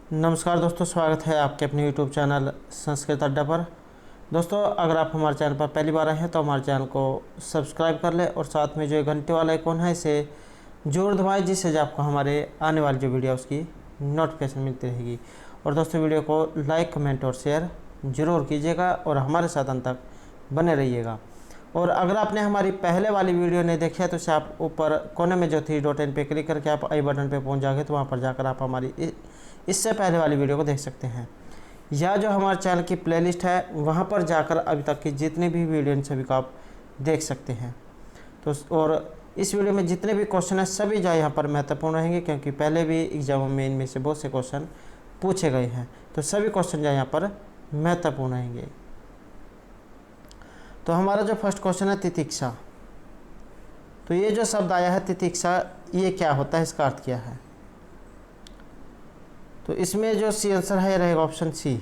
नमस्कार दोस्तों, स्वागत है आपके अपने यूट्यूब चैनल संस्कृत अड्डा पर। दोस्तों, अगर आप हमारे चैनल पर पहली बार आए हैं तो हमारे चैनल को सब्सक्राइब कर लें और साथ में जो घंटे वाला आइकॉन है इसे जरूर दबाएं, जिससे जो आपको हमारे आने वाली जो वीडियो उसकी नोटिफिकेशन मिलती रहेगी। और दोस्तों, वीडियो को लाइक, कमेंट और शेयर ज़रूर कीजिएगा और हमारे साथ अंत तक बने रहिएगा। और अगर आपने हमारी पहले वाली वीडियो नहीं देखी है तो इसे आप ऊपर कोने में जो 3 डॉट इन पे क्लिक करके आप आई बटन पे पहुंच जाओगे, तो वहां पर जाकर आप हमारी इससे पहले वाली वीडियो को देख सकते हैं, या जो हमारे चैनल की प्लेलिस्ट है वहां पर जाकर अभी तक की जितनी भी वीडियो इन सभी को आप देख सकते हैं। तो और इस वीडियो में जितने भी क्वेश्चन हैं सभी जो यहाँ पर महत्वपूर्ण रहेंगे, क्योंकि पहले भी एग्जामों में इनमें से बहुत से क्वेश्चन पूछे गए हैं, तो सभी क्वेश्चन जो यहाँ पर महत्वपूर्ण रहेंगे। तो हमारा जो फर्स्ट क्वेश्चन है तितिक्षा। तो ये जो शब्द आया है तितिक्षा, ये क्या होता है, इसका अर्थ क्या है? तो इसमें जो सी आंसर है रहेगा ऑप्शन सी,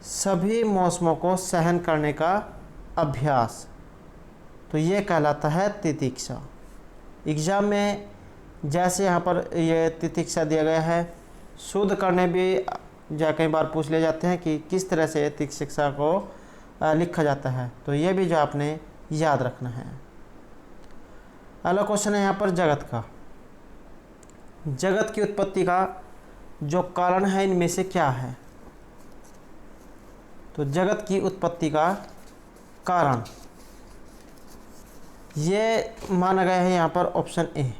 सभी मौसमों को सहन करने का अभ्यास। तो ये कहलाता है तितिक्षा। एग्जाम में जैसे यहाँ पर ये तितिक्षा दिया गया है, शुद्ध करने भी जो कई बार पूछ ले जाते हैं कि किस तरह से तितिक्षा को लिखा जाता है, तो ये भी जो आपने याद रखना है। अगला क्वेश्चन है यहाँ पर जगत का। जगत की उत्पत्ति का जो कारण है इनमें से क्या है? तो जगत की उत्पत्ति का कारण ये माना गया है यहाँ पर ऑप्शन ए,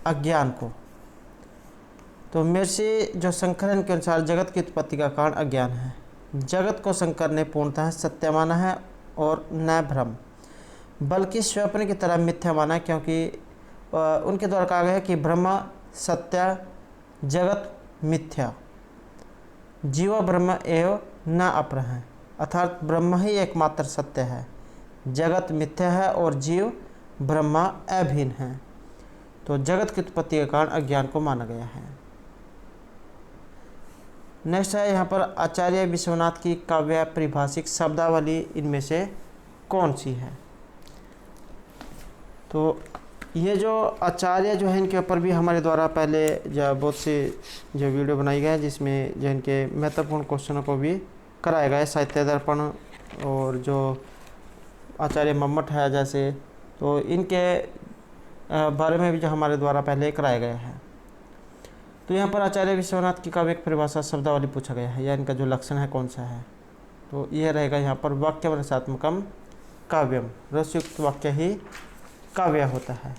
अज्ञान को। तो मेरे से जो संकलन के अनुसार जगत की उत्पत्ति का कारण अज्ञान है। जगत को शंकर ने पूर्णतः सत्य माना है और न भ्रम, बल्कि स्वप्न की तरह मिथ्या माना है, क्योंकि उनके द्वारा कहा गया है कि ब्रह्म सत्य, जगत मिथ्या, जीव ब्रह्म एवं न अपर है, अर्थात ब्रह्म ही एकमात्र सत्य है, जगत मिथ्या है और जीव ब्रह्म अभिन्न है। तो जगत की उत्पत्ति के कारण अज्ञान को माना गया है। नेक्स्ट है यहाँ पर आचार्य विश्वनाथ की काव्य परिभाषिक शब्दावली इनमें से कौन सी है? तो ये जो आचार्य जो है इनके ऊपर भी हमारे द्वारा पहले जो बहुत से जो वीडियो बनाई गए हैं, जिसमें जो इनके महत्वपूर्ण क्वेश्चनों को भी कराया गया है, साहित्य दर्पण और जो आचार्य मम्मट है जैसे, तो इनके बारे में भी जो हमारे द्वारा पहले कराया गया है। तो यहाँ पर आचार्य विश्वनाथ की काव्य परिभाषा शब्दावली पूछा गया है, या इनका जो लक्षण है कौन सा है? तो यह रहेगा यहाँ पर वाक्यम रसात्मकम काव्यम, रसयुक्त वाक्य ही काव्य होता है।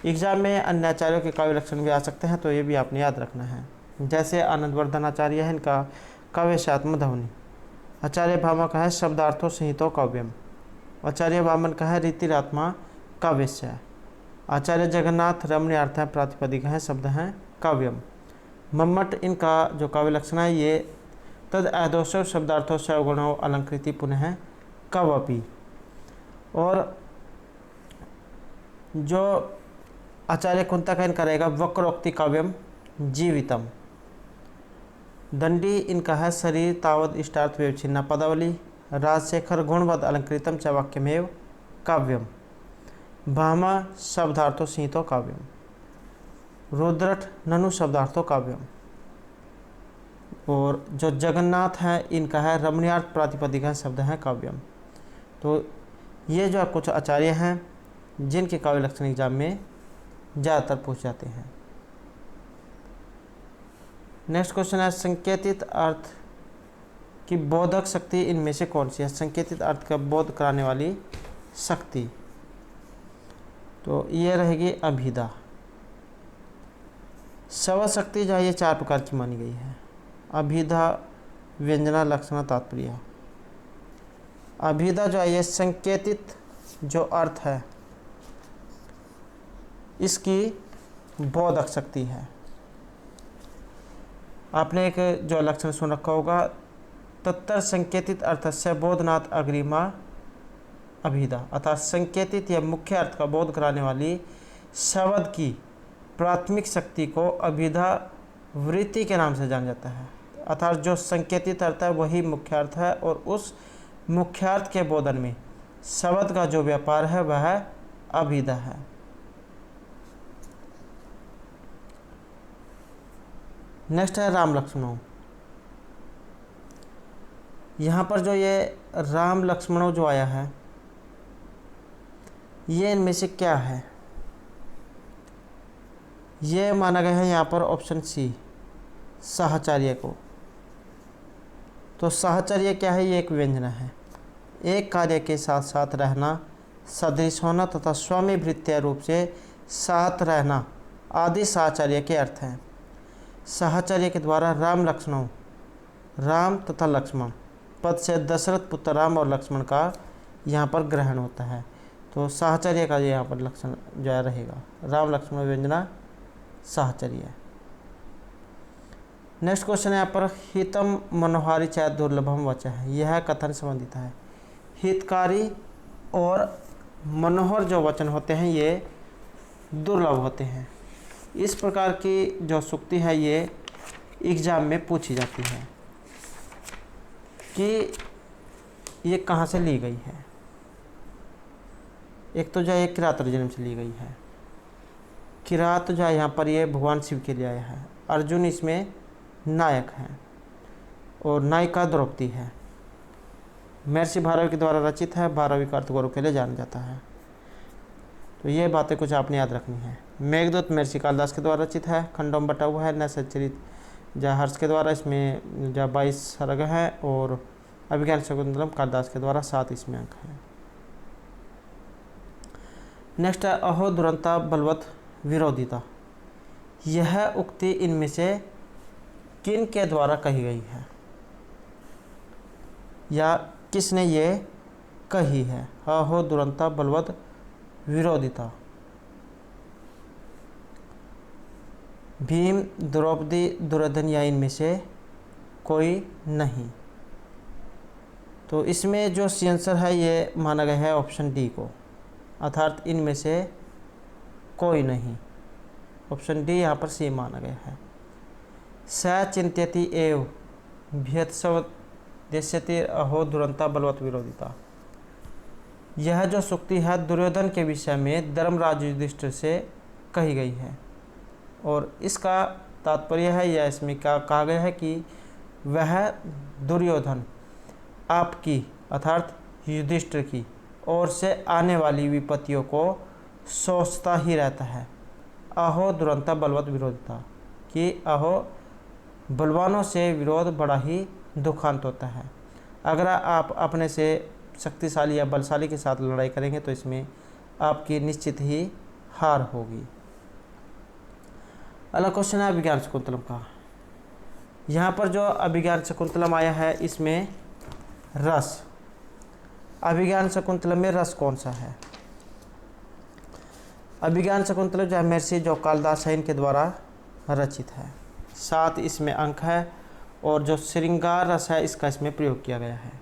एग्जाम में अन्य आचार्यों के काव्य लक्षण भी आ सकते हैं, तो ये भी आपने याद रखना है। जैसे आनंदवर्धन आचार्य है, इनका काव्य से आत्मध्वनि। आचार्य भामा का है शब्दार्थो संहितो काव्यम। आचार्य वामन का है रीतिरात्मा काव्यस्य। आचार्य जगन्नाथ रमणीयार्थ प्रातिपदिक हैं शब्द हैं काव्यम। मम्मट इनका जो काव्य लक्षण है ये तद अदोषव शब्दार्थों से अवगुणों अलंकृति पुनः कवपि। और जो आचार्य कुंतक है इनका रहेगा वक्रोक्ति काव्यम जीवितम। दंडी इनका है शरीर तावद इष्टार्थ विवच्छिन्ना पदावली। राजशेखर गुणवद अलंकृतम च वाक्यमेव काव्यम। भामा शब्दार्थो संहितो काव्यम। रुद्रट ननु शब्दार्थो काव्यम। और जो जगन्नाथ है इनका है रमणीयार्थ प्रातिपदिका शब्द है काव्यम। तो ये जो कुछ आचार्य हैं जिनके काव्य लक्षण एग्जाम में ज़्यादातर पूछ जाते हैं। नेक्स्ट क्वेश्चन है संकेतित अर्थ की बोधक शक्ति इनमें से कौन सी है? संकेतित अर्थ का बोध कराने वाली शक्ति, तो ये रहेगी अभिधा। शब्द शक्ति जो है ये 4 प्रकार की मानी गई है: अभिधा, व्यंजना, लक्षणा, तात्पर्य। अभिधा जो है ये संकेतित जो अर्थ है इसकी बोधक शक्ति है। आपने एक जो लक्षण सुन रखा होगा, तत्तर संकेतित अर्थस्य बोधनात् अग्रिमा अभिधा, अर्थात संकेतित या मुख्य अर्थ का बोध कराने वाली शब्द की प्राथमिक शक्ति को अभिधा वृत्ति के नाम से जाना जाता है। अर्थात जो संकेतित अर्थ है वही मुख्य अर्थ है, और उस मुख्य अर्थ के बोधन में शब्द का जो व्यापार है वह अभिधा है। नेक्स्ट है राम लक्ष्मणों। यहाँ पर जो ये राम लक्ष्मणों जो आया है, ये इनमें से क्या है? ये माना गया है यहाँ पर ऑप्शन सी, साहचर्य को। तो साहचर्य क्या है? ये एक व्यंजन है, एक कार्य के साथ साथ रहना, सदृश होना तथा स्वामी भृत्य रूप से साथ रहना आदि साहचर्य के अर्थ हैं। साहचर्य के द्वारा राम लक्ष्मणों, राम तथा लक्ष्मण पद से दशरथ पुत्र राम और लक्ष्मण का यहाँ पर ग्रहण होता है। तो साहचर्य का यहाँ पर लक्षण जो है रहेगा, राम लक्ष्मण व्यंजना साहचर्य। नेक्स्ट क्वेश्चन है यहाँ पर, हितम मनोहारी चाहे दुर्लभम वच है, यह कथन संबंधित है। हितकारी और मनोहर जो वचन होते हैं ये दुर्लभ होते हैं। इस प्रकार की जो सूक्ति है ये एग्जाम में पूछी जाती है कि ये कहाँ से ली गई है। एक तो जो है किरात जन्म से ली गई है। किरात जो है यहाँ पर ये भगवान शिव के लिए आया है। अर्जुन इसमें नायक हैं और नायिका द्रौपदी है। महर्षि भारवी के द्वारा रचित है, भारवी का अर्थ गौरव के लिए जाना जाता है। तो ये बातें कुछ आपने याद रखनी है। मेघदूत महर्षि कालिदास के द्वारा रचित है, खंडों बटा हुआ है। नैसचरित जहाँ हर्ष के द्वारा, इसमें जहाँ 22 सर्ग है, और अभिज्ञान शकुंतलम कालिदास के द्वारा 7 इसमें अंक हैं। नेक्स्ट है अहो दुरंता बलवत विरोधिता, यह उक्ति इनमें से किन के द्वारा कही गई है या किसने ये कही है? अहो दुरंता बलवत विरोधिता, भीम, द्रौपदी, दुर्योधन या इनमें से कोई नहीं। तो इसमें जो सी आंसर है ये माना गया है ऑप्शन डी को, अर्थात इनमें से कोई नहीं। ऑप्शन डी यहाँ पर सी माना गया है। स चिंत्यति एव भ्यत्सव देश्यति अहो दुरंता बलवत विरोधिता, यह जो सूक्ति है दुर्योधन के विषय में धर्मराज युधिष्ठिर से कही गई है। और इसका तात्पर्य है या इसमें क्या कहा गया है कि वह दुर्योधन आपकी अर्थात युधिष्ठिर की ओर से आने वाली विपत्तियों को सोचता ही रहता है। अहो दुरंता बलवत विरोधिता, कि अहो बलवानों से विरोध बड़ा ही दुखांत होता है। अगर आप अपने से शक्तिशाली या बलशाली के साथ लड़ाई करेंगे तो इसमें आपकी निश्चित ही हार होगी। अगला क्वेश्चन है अभिज्ञान शकुंतलम का। यहाँ पर जो अभिज्ञान शकुंतलम आया है इसमें रस, अभिज्ञान शकुंतलम में रस कौन सा है? अभिज्ञान शकुंतलम जो महर्षि जो कालिदास है इनके द्वारा रचित है। 7 इसमें अंक है और जो श्रृंगार रस है इसका इसमें प्रयोग किया गया है।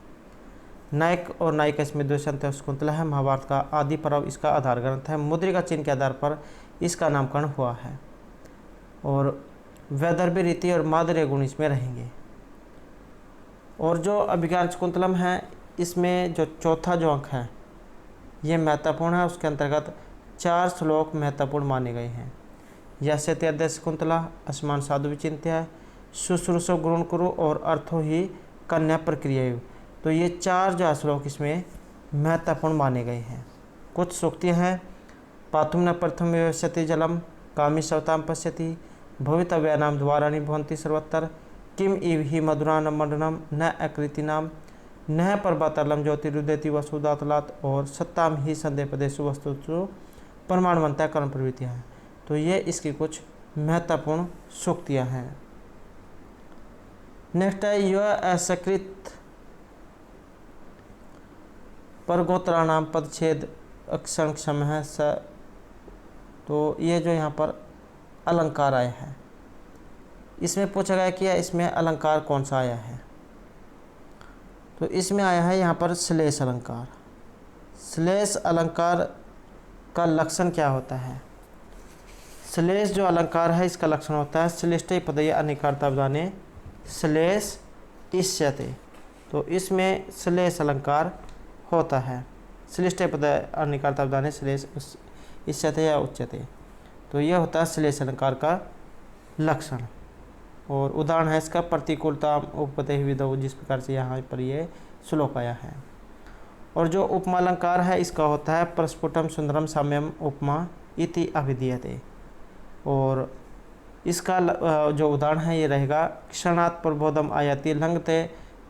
नायक और नायिका इसमें द्वैषंत शकुंतला है। महाभारत का आदि पर्व इसका आधार ग्रंथ है। मुद्रिका चिन्ह के आधार पर इसका नामकरण हुआ है और वैदर्भी रीति और माधुर्य गुण इसमें रहेंगे। और जो अभिज्ञान शकुंतलम है इसमें जो चौथा जो अंक है ये महत्वपूर्ण है। उसके अंतर्गत 4 श्लोक महत्वपूर्ण माने गए हैं। यस्य त्याद्य शकुंतला असमान साधु विचिंत्य, शुश्रूषो गुण कुरु और अर्थो ही कन्या प्रक्रिया। तो ये 4 जो श्लोक इसमें महत्वपूर्ण माने गए हैं। कुछ सूक्तियाँ हैं, पातुम न प्रथम व्यवस्थति जलम, कामी सवताम पश्यति, भवितव्यानाम द्वाराणि भवन्ति सर्वत्र, किम इव ही मधुरान मंडनम न अकृतिनाम, न पर्वतलम ज्योतिरुदयति वसुदातलात् और सत्ताम ही संदेह पदेशु वस्तुषु परमाणुवंता कर्म प्रवृत्तियाँ हैं। तो ये इसकी कुछ महत्वपूर्ण सूक्तियाँ हैं। नेक्स्ट है यह असकृत परगोत्राणाम पदछेद अक्षण क्षम है स। तो ये जो यहाँ पर अलंकार आया है इसमें पूछा गया कि इसमें अलंकार कौन सा आया है। तो इसमें आया है यहाँ पर श्लेष अलंकार। श्लेष अलंकार का लक्षण क्या होता है? श्लेष जो अलंकार है इसका लक्षण होता है श्लेष्टे पदये अनिकार्तावधाने श्लेष इष्यते। तो इसमें श्लेष अलंकार होता है। श्लेष्टे पदये अनिकार्तावधाने श्लेष इष्यते या उच्यते। तो यह होता है श्लेष अलंकार का लक्षण। और उदाहरण है इसका प्रतिकूलता उपपते विधौ, जिस प्रकार से यहाँ पर ये श्लोक आया है। और जो उपमा अलंकार है इसका होता है प्रस्फुटम सुंदरम साम्यम उपमा इति अभिधीयते। और इसका जो उदाहरण है ये रहेगा क्षणात् प्रबोधम आयाति लंघते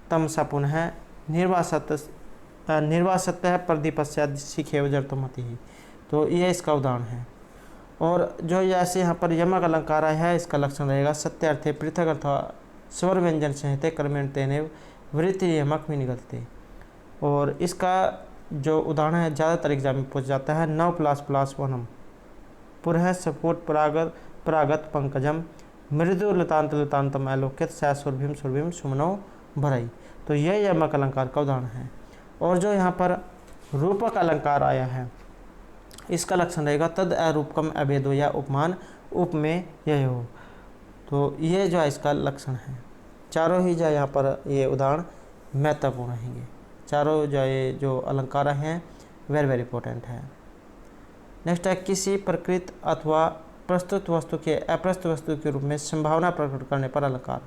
तम सपुन है निर्वासत प्रदीपस्याद शिखेव जर्तुमति ही। तो ये इसका उदाहरण है। और जो जैसे यहाँ पर यमक अलंकार है इसका लक्षण रहेगा सत्यार्थे पृथक अथवा स्वर व्यंजन संहिते क्रमेण तेने वृत्ति यमक में निगलते। और इसका जो उदाहरण है ज़्यादातर एग्जाम में पूछ जाता है 9++ वनम पुरः सफोट प्रागत पंकजम मृदु लतांत लतांतम आलोकित सा सुरभिम सुरभिम सुमनो भरई। तो यह यमक अलंकार का उदाहरण है। और जो यहाँ पर रूपक अलंकार आया है इसका लक्षण रहेगा तद अरूपकम अभेदो या उपमान उप में यह हो। तो ये जो है इसका लक्षण है। चारों ही जो यहाँ पर ये उदाहरण महत्वपूर्ण रहेंगे। चारों जो ये जो अलंकार हैं वेरी वेरी इंपॉर्टेंट है। नेक्स्ट है किसी प्रकृत अथवा प्रस्तुत वस्तु के अप्रस्तुत वस्तु के रूप में संभावना प्रकट करने पर अलंकार।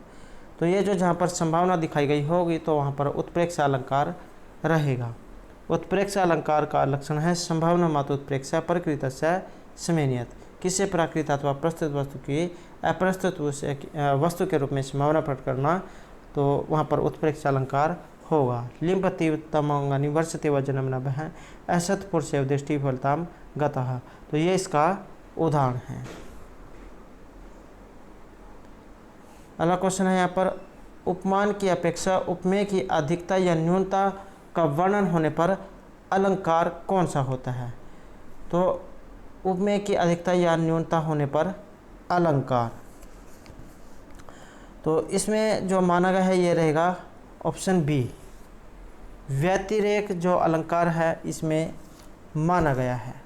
तो ये जो जहाँ पर संभावना दिखाई गई होगी तो वहाँ पर उत्प्रेक्ष अलंकार रहेगा। उत्प्रेक्ष अलंकार का लक्षण है संभावना मात्र उत्प्रेक्ष प्रकृत से समेनियत, किसी प्राकृत अथवा प्रस्तुत वस्तु की अप्रस्तुत वस्तु के रूप में संभावना प्रकट करना, तो वहाँ पर उत्प्रेक्ष अलंकार होगा। लिम्पति तमंगनि वर्षते व जन्म न है असत पुरुषेव दृष्टि फलताम गतः। तो ये इसका उदाहरण है। अगला क्वेश्चन है यहाँ पर उपमान की अपेक्षा उपमेय की अधिकता या न्यूनता का वर्णन होने पर अलंकार कौन सा होता है। तो उपमेय की अधिकता या न्यूनता होने पर अलंकार, तो इसमें जो माना गया है ये रहेगा ऑप्शन बी, व्यतिरेक जो अलंकार है इसमें माना गया है।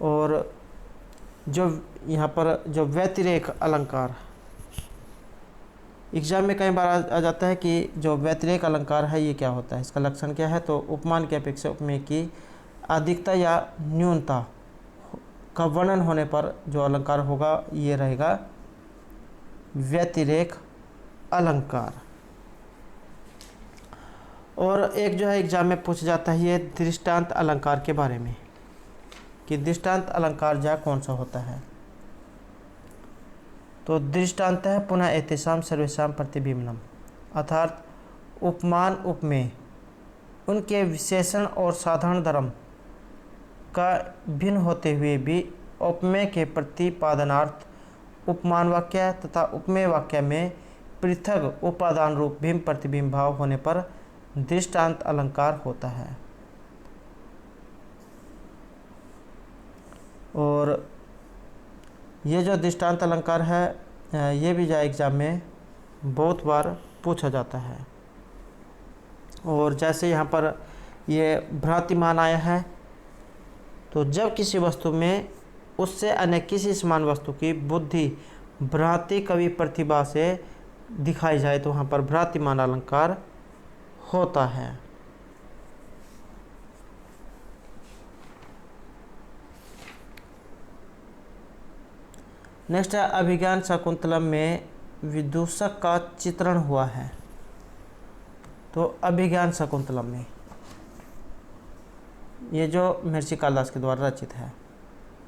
और जो यहाँ पर जो व्यतिरेक अलंकार एग्जाम में कई बार आ जाता है कि जो व्यतिरेक अलंकार है ये क्या होता है, इसका लक्षण क्या है। तो उपमान की अपेक्षा उपमेय की अधिकता या न्यूनता का वर्णन होने पर जो अलंकार होगा ये रहेगा व्यतिरेक अलंकार। और एक जो है एग्जाम में पूछा जाता है ये दृष्टांत अलंकार के बारे में कि दृष्टांत अलंकार जो कौन सा होता है। तो दृष्टांत है पुनः एतेषाम सर्वेषाम प्रतिबिंबनम, अर्थात उपमान उपमेय उनके विशेषण और साधारण धर्म का भिन्न होते हुए भी उपमेय के प्रतिपादनार्थ उपमान वाक्य तथा उपमेय वाक्य में पृथक उपादान रूप भिन्न प्रतिबिंब भाव होने पर दृष्टांत अलंकार होता है। और ये जो दृष्टांत अलंकार है ये भी जो एग्ज़ाम में बहुत बार पूछा जाता है। और जैसे यहाँ पर ये भ्रांतिमान आया है, तो जब किसी वस्तु में उससे अन्य किसी समान वस्तु की बुद्धि भ्रांति कवि प्रतिभा से दिखाई जाए तो वहाँ पर भ्रांतिमान अलंकार होता है। नेक्स्ट है अभिज्ञान शाकुंतलम में विदूषक का चित्रण हुआ है। तो अभिज्ञान शाकुंतलम में ये जो महर्षि कालिदास के द्वारा रचित है,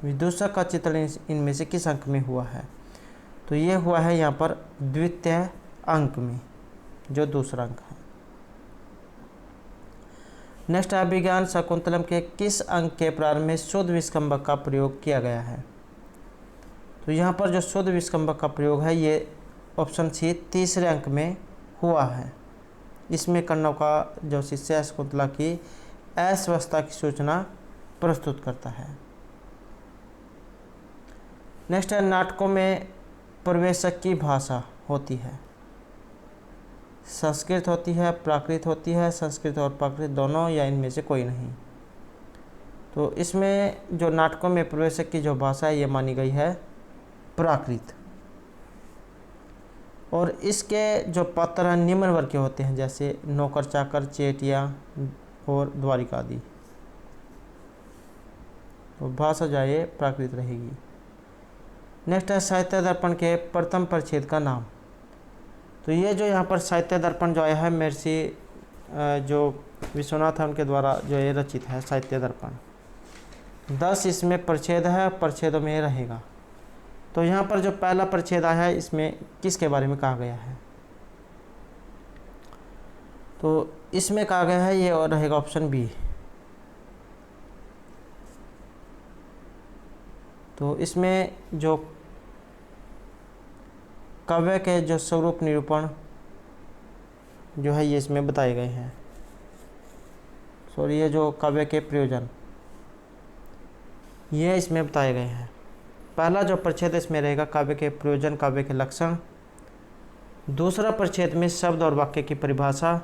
विदूषक का चित्रण इनमें से किस अंक में हुआ है। तो ये हुआ है यहाँ पर द्वितीय अंक में, जो दूसरा अंक है। नेक्स्ट अभिज्ञान शाकुंतलम के किस अंक के प्रारंभ में शुद्ध विस्कंभक का प्रयोग किया गया है। तो यहाँ पर जो शुद्ध विस्कंभक का प्रयोग है ये ऑप्शन सी तीसरे अंक में हुआ है। इसमें कण्व का जो शिष्य है शकुंतला की अस्वस्थता की सूचना प्रस्तुत करता है। नेक्स्ट है नाटकों में प्रवेशक की भाषा होती है, संस्कृत होती है, प्राकृत होती है, संस्कृत और प्राकृत दोनों या इनमें से कोई नहीं। तो इसमें जो नाटकों में प्रवेशक की जो भाषा है ये मानी गई है प्राकृत। और इसके जो पात्र हैं निम्न वर्ग के होते हैं, जैसे नौकर चाकर, चेटिया और द्वारिका आदि। तो भाषा जो है ये प्राकृत रहेगी। नेक्स्ट है साहित्य दर्पण के प्रथम परिच्छेद का नाम। तो ये जो यहाँ पर साहित्य दर्पण जो आया है महर्षि जो विश्वनाथ है उनके द्वारा जो ये रचित है साहित्य दर्पण। 10 इसमें परिच्छेद है, परिच्छेदों में रहेगा। तो यहाँ पर जो पहला परिच्छेद आया है इसमें किसके बारे में कहा गया है? तो इसमें कहा गया है ये और रहेगा ऑप्शन बी। तो इसमें जो काव्य के जो स्वरूप निरूपण जो है ये इसमें बताए गए हैं। सॉरी, ये जो काव्य के प्रयोजन ये इसमें बताए गए हैं। पहला जो परिच्छेद इसमें रहेगा काव्य के प्रयोजन, काव्य के लक्षण। दूसरा परिच्छेद में शब्द और वाक्य की परिभाषा।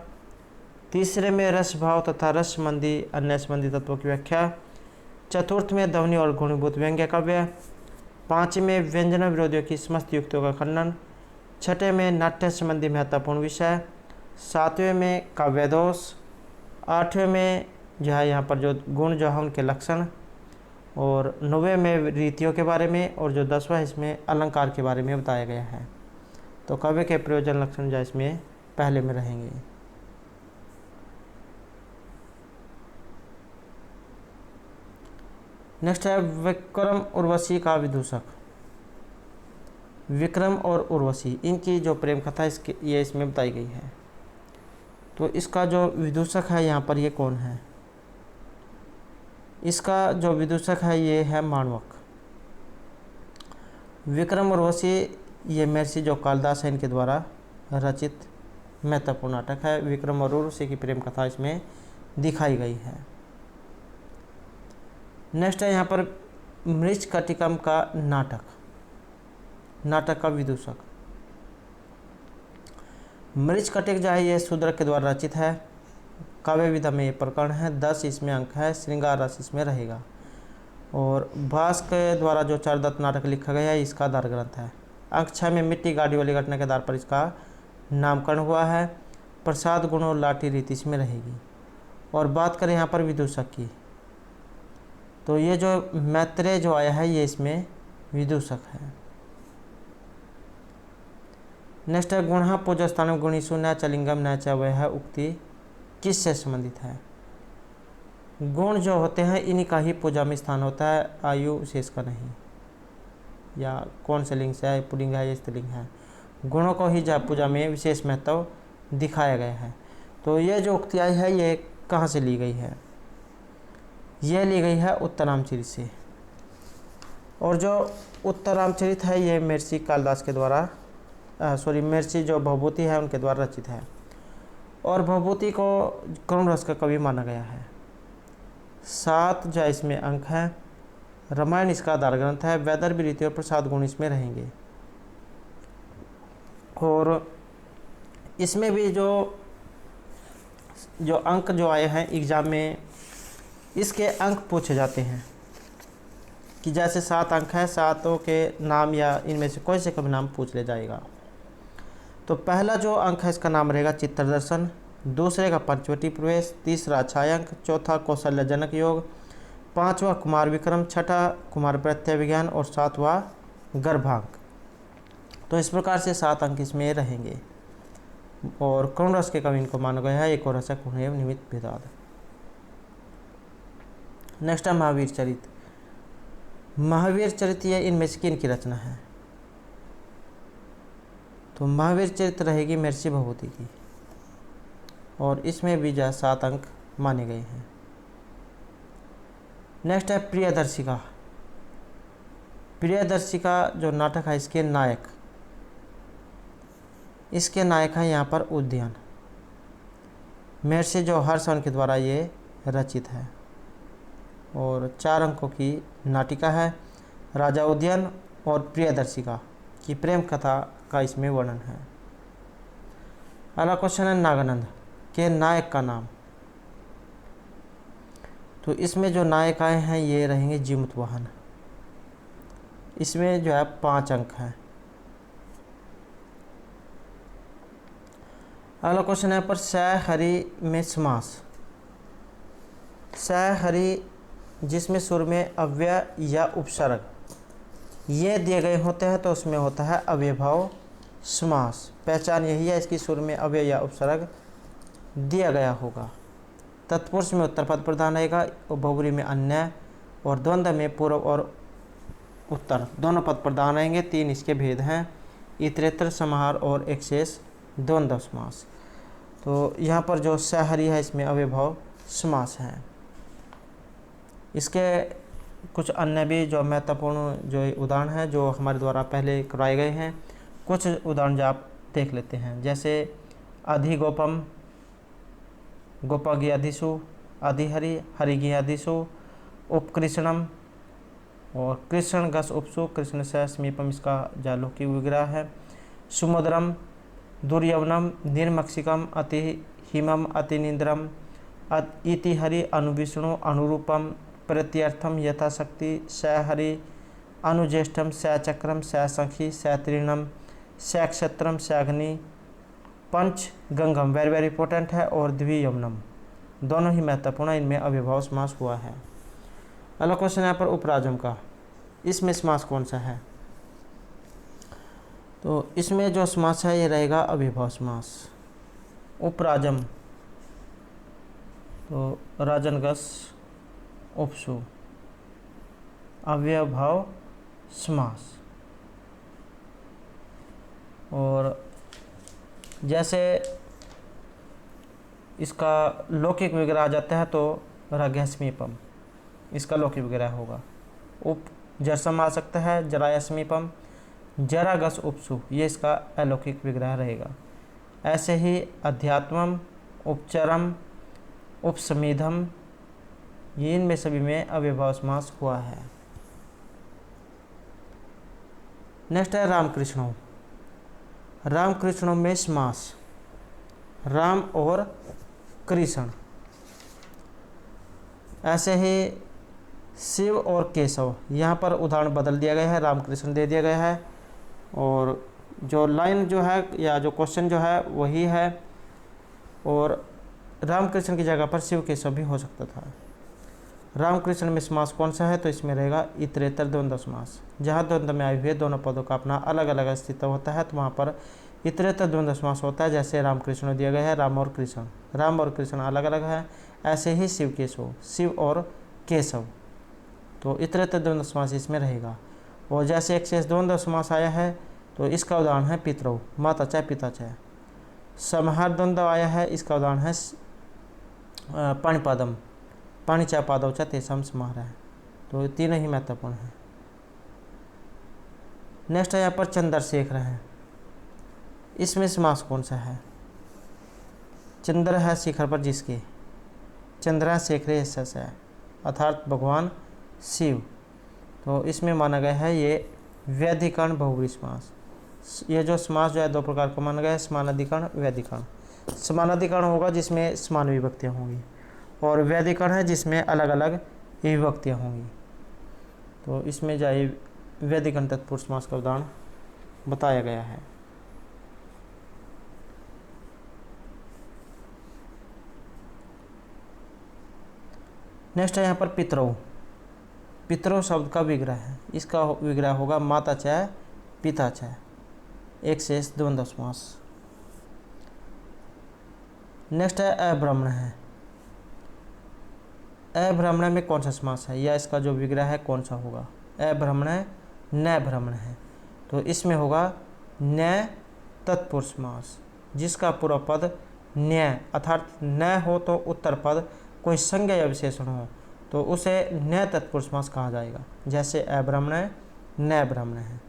तीसरे में रस भाव तथा रस संबंधी अन्य संबंधी तत्वों की व्याख्या। चतुर्थ में ध्वनि और गुणीभूत व्यंग्य काव्य। पाँचवें में व्यंजन विरोधियों की समस्त युक्तियों का खंडन। छठे में नाट्य संबंधी महत्वपूर्ण विषय। सातवें में काव्य दोष। आठवें में जो है यहाँ पर जो गुण जो है उनके लक्षण। और 9वें में रीतियों के बारे में। और जो 10वां इसमें अलंकार के बारे में बताया गया है। तो काव्य के प्रयोजन लक्षण जो इसमें पहले में रहेंगे। नेक्स्ट है विक्रम उर्वशी का विदूषक। विक्रम और उर्वशी इनकी जो प्रेम कथा इसके ये इसमें बताई गई है। तो इसका जो विदूषक है यहाँ पर ये कौन है? इसका जो विदूषक है ये है माणवक। विक्रम उर्वशी ये महर्षि जो कालिदास है इनके द्वारा रचित महत्वपूर्ण नाटक है। विक्रम और उर्वशी की प्रेम कथा इसमें दिखाई गई है। नेक्स्ट है यहाँ पर मृच्छकटिकम का नाटक। नाटक का विदूषक मृच्छकटिक जो है ये शूद्रक के द्वारा रचित है। काव्य विधा में ये प्रकरण है। 10 इसमें अंक है। श्रृंगार रस इसमें रहेगा। और भास के द्वारा जो चारुदत्त नाटक लिखा गया है इसका आधार ग्रंथ है। अंक 6 में मिट्टी गाड़ी वाली घटना के आधार पर इसका नामकरण हुआ है। प्रसाद गुण और लाठी रीति इसमें रहेगी। और बात करें यहाँ पर विदूषक की, तो ये जो मैत्रेय जो आया है ये इसमें विदूषक है। नेक्स्ट है गुण पूजस्थानम गुणीषु न च लिंगम न च वह उक्ति किससे संबंधित है? गुण जो होते हैं इन्हीं का ही पूजा में स्थान होता है, आयु विशेष का नहीं। या कौन से लिंग से है, पुल्लिंग है या स्त्रीलिंग है, गुणों को ही पूजा में विशेष महत्व दिखाया गया है। तो ये जो उक्ति आई है ये कहाँ से ली गई है? यह ली गई है उत्तरामचरित से। और जो उत्तरामचरित है ये महर्षि कालिदास के द्वारा महर्षि जो भवभूति है उनके द्वारा रचित है। और भवभूति को करुण रस का कवि माना गया है। 7 जो इसमें अंक है। रामायण इसका आधार ग्रंथ है। वैदर्भी रीति और प्रसाद गुण इसमें रहेंगे। और इसमें भी जो अंक जो आए हैं एग्जाम में इसके अंक पूछे जाते हैं कि जैसे 7 अंक हैं, 7 के नाम या इनमें से कोई से कभी नाम पूछ ले जाएगा। तो पहला जो अंक है इसका नाम रहेगा चित्रदर्शन। दूसरे का पंचवटी प्रवेश। तीसरा छायांक। चौथा कौशल्यजनक योग। 5वां कुमार विक्रम। 6ठा कुमार प्रत्यय विज्ञान। और 7वां गर्भांक। तो इस प्रकार से 7 अंक इसमें रहेंगे। और करुण रस के कवि इनको माना गया है। एक और रसक उन्हें निमित्त भेदाद। नेक्स्ट है महावीर चरित। महावीर चरित ये इनमें से किन की रचना है? तो महावीर चरित रहेगी महर्षि भवभूति की। और इसमें भी 7 अंक माने गए हैं। नेक्स्ट है प्रियदर्शिका। प्रियदर्शिका जो नाटक है इसके नायक हैं यहाँ पर उद्यान। महर्षि जो हर्षवर्धन के द्वारा ये रचित है। और 4 अंकों की नाटिका है। राजा उद्यान और प्रियदर्शिका की प्रेम कथा का इसमें वर्णन है। अगला क्वेश्चन है नागानंद के नायक का नाम। तो इसमें जो नायक आए हैं ये रहेंगे जीमूतवाहन। इसमें जो है 5 अंक हैं। अगला क्वेश्चन है पर स हरि में समास। स हरि जिसमें सुर में अव्यय या उपसर्ग ये दिए गए होते हैं तो उसमें होता है अव्ययभाव समास। पहचान यही है इसकी, सुर में अव्यय या उपसर्ग दिया गया होगा। तत्पुरुष में उत्तर पद प्रधान रहेगा, बहुब्री में अन्य, और द्वंद्व में पूर्व और उत्तर दोनों पद प्रधान रहेंगे। 3 इसके भेद हैं, इतरेतर, समाहार और एक शेष द्वंद्व समास। तो यहाँ पर जो सहरी है इसमें अव्ययभाव समास है। इसके कुछ अन्य भी जो महत्वपूर्ण जो उदाहरण हैं जो हमारे द्वारा पहले कराए गए हैं, कुछ उदाहरण जो आप देख लेते हैं, जैसे अधिगोपम, गोपगी अधिशु, अधिहरि, हरिगी अधिशु, उपकृष्णम और कृष्ण गस उपसु, कृष्ण से समीपम इसका जालौकिक विग्रह है। सुमुद्रम, दुर्यवनम, निर्मक्षिकम, अति हिमम, अतिनिंद्रम, इति हरि, अनुविष्णु, अनुरूपम, प्रत्यर्थम, यथाशक्ति, सहरि, अनुज्येष्ठम, सचक्रम, सखी, सतृणम, सक्षत्रम, सघ्नि, पंच गंगम वेरी वेरी इंपॉर्टेंट है, और द्वियमनम दोनों ही महत्वपूर्ण, इनमें अव्ययभाव समास हुआ है। अगला क्वेश्चन यहाँ पर उपराजम का, इसमें समास कौन सा है? तो इसमें जो समास है ये रहेगा अव्ययभाव समास। उपराजम तो राजनगस उपसु, अव्ययभाव समास। और जैसे इसका लौकिक विग्रह आ जाता है तो रज्ञ समीपम, इसका लौकिक विग्रह होगा। उप जरसम आ सकता है, जराया समीपम, जरागस उपसु, ये इसका अलौकिक विग्रह रहेगा। ऐसे ही अध्यात्मम, उपचरम, उपसमीधम, ये इनमें सभी में अव्ययभाव समास हुआ है। नेक्स्ट है रामकृष्णों। रामकृष्णों में समास, राम और कृष्ण। ऐसे ही शिव और केशव, यहाँ पर उदाहरण बदल दिया गया है, रामकृष्ण दे दिया गया है, और जो लाइन जो है या जो क्वेश्चन जो है वही है, और रामकृष्ण की जगह पर शिव केशव भी हो सकता था। रामकृष्ण में समास कौन सा है? तो इसमें रहेगा इतरेतर द्वंद्व समास। जहाँ द्वंद्व में आए हुए दोनों पदों का अपना अलग अलग अस्तित्व होता है तो वहाँ पर इतरेतर द्वंद्व समास होता है। जैसे रामकृष्ण दिया गया है, राम और कृष्ण, राम और कृष्ण अलग अलग है। ऐसे ही शिव केशव, शिव और केशव, तो इतरेतर द्वंद्व समास इसमें रहेगा। और जैसे एक शेष द्वंद्व समास आया है तो इसका उदाहरण है पितरौ, माता चाहे पिता चाहे। समाहार द्वंद्व आया है, इसका उदाहरण है पाणिपादम, पाणी चाहे पादव चाहे तेषाम समाहार है। तो तीनों ही महत्वपूर्ण है। नेक्स्ट है यहाँ पर चंद्रशेखर है, इसमें समास कौन सा है? चंद्र है शिखर पर जिसके, चंद्र शेखर यश है, अर्थात भगवान शिव। तो इसमें माना गया है ये व्यधिकरण बहुव्रीहि समास। ये जो समास जो है दो प्रकार का माना गया है, समानाधिकरण, व्यधिकरण। समानाधिकरण होगा जिसमें समान विभक्तियाँ होंगी, और व्यधिकरण है जिसमें अलग अलग विभक्तियाँ होंगी। तो इसमें जो है व्यधिकरण तत्पुरुष समास का उदाहरण बताया गया है। नेक्स्ट है यहाँ पर पितरौ। पितरौ शब्द का विग्रह है, इसका विग्रह होगा माता चाहे पिता चाहे, एक शेष द्वंद्व समास। नेक्स्ट है अब्राह्मण है। अब्राह्मण में कौन सा समास है या इसका जो विग्रह है कौन सा होगा? अब्राह्मण है, न ब्राह्मण है, तो इसमें होगा न तत्पुरुष समास, जिसका पूर्व पद न्य अर्थात न हो तो उत्तर पद कोई संज्ञा या विशेषण हो तो उसे न तत्पुरुष समास कहा जाएगा। जैसे अब्राह्मण है, न ब्राह्मण है।